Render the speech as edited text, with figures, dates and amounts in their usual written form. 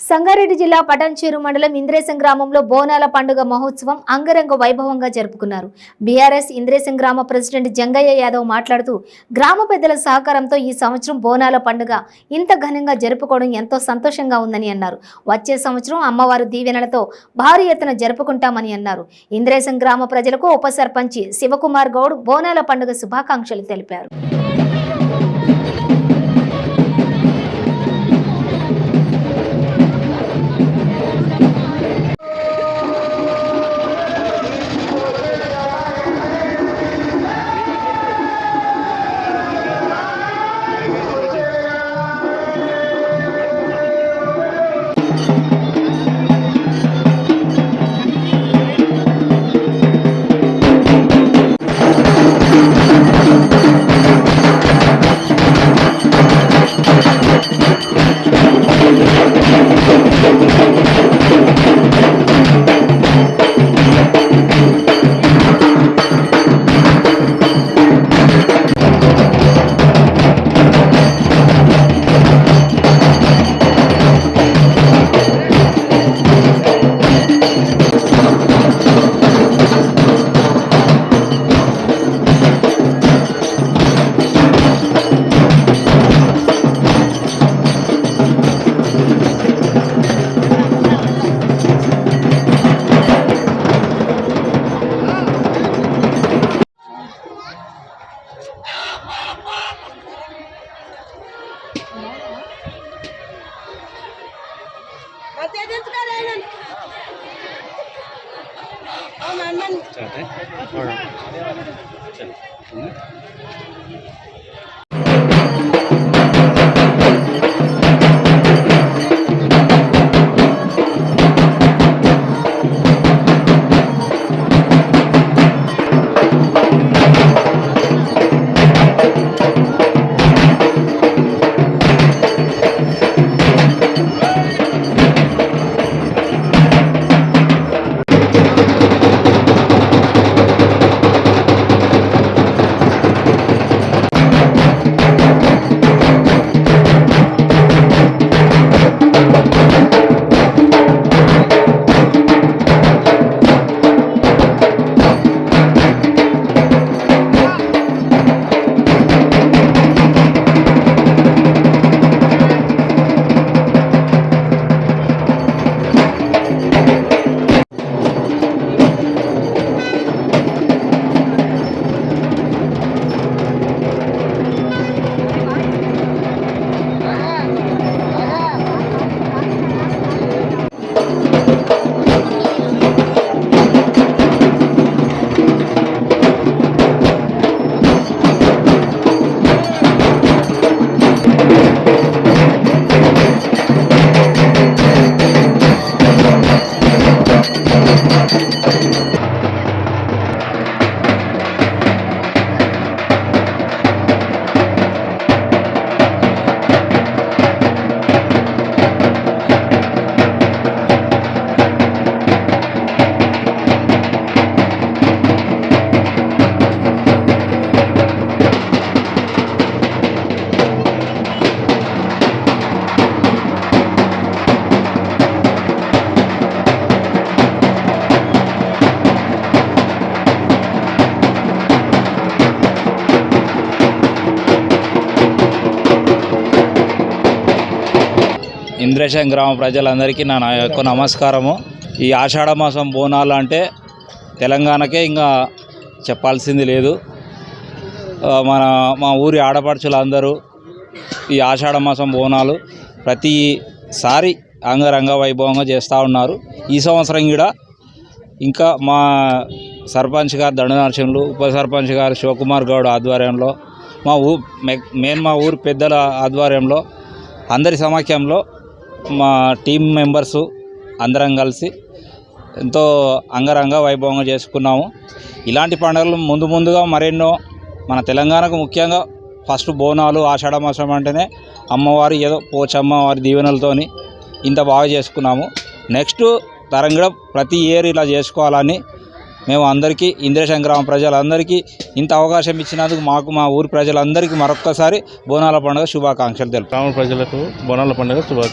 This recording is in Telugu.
సంగారెడ్డి జిల్లా పటాన్చేరు మండలం ఇంద్రేశం గ్రామంలో బోనాల పండుగ మహోత్సవం అంగరంగ వైభవంగా జరుపుకున్నారు. బీఆర్ఎస్ ఇంద్రేశం గ్రామ ప్రెసిడెంట్ జంగయ్య యాదవ్ మాట్లాడుతూ గ్రామ పెద్దల సహకారంతో ఈ సంవత్సరం బోనాల పండుగ ఇంత ఘనంగా జరుపుకోవడం ఎంతో సంతోషంగా ఉందని అన్నారు. వచ్చే సంవత్సరం అమ్మవారి దీవెనలతో భారీ ఎత్తున జరుపుకుంటామని అన్నారు. ఇంద్రేశం గ్రామ ప్రజలకు ఉప సర్పంచి శివకుమార్ గౌడ్ బోనాల పండుగ శుభాకాంక్షలు తెలిపారు. ఇంద్రేశం గ్రామ ప్రజలందరికీ నా యొక్క నమస్కారము. ఈ ఆషాఢ మాసం బోనాలు అంటే తెలంగాణకే ఇంకా చెప్పాల్సింది లేదు. మా ఊరి ఆడపడుచులందరూ ఈ ఆషాఢ మాసం బోనాలు ప్రతిసారి అంగరంగ వైభవంగా చేస్తూ ఉన్నారు. ఈ సంవత్సరం కూడా ఇంకా మా సర్పంచ్ గారు దండనరసింహులు, ఉప సర్పంచ్ గారు శివకుమార్ గౌడ్ ఆధ్వర్యంలో, మా ఊరి పెద్దల ఆధ్వర్యంలో, అందరి సమాఖ్యంలో మా టీం మెంబర్సు అందరం కలిసి ఎంతో అంగరంగ వైభవంగా చేసుకున్నాము. ఇలాంటి పండుగలు ముందుగా మరెన్నో మన తెలంగాణకు ముఖ్యంగా ఫస్ట్ బోనాలు ఆషాఢ మాసం అంటేనే అమ్మవారి ఏదో పోచమ్మ వారి దీవెనలతోని ఇంత బాగా చేసుకున్నాము. నెక్స్ట్ తరం కూడా ప్రతి ఇయర్ ఇలా చేసుకోవాలని మేము అందరికీ ఇంద్రేశం గ్రామ ప్రజలందరికీ ఇంత అవకాశం ఇచ్చినందుకు మా ఊరి ప్రజలందరికీ మరొక్కసారి బోనాల పండుగ శుభాకాంక్షలు తెలుపు. గ్రామ ప్రజలకు బోనాల పండుగ శుభాకాంక్షలు.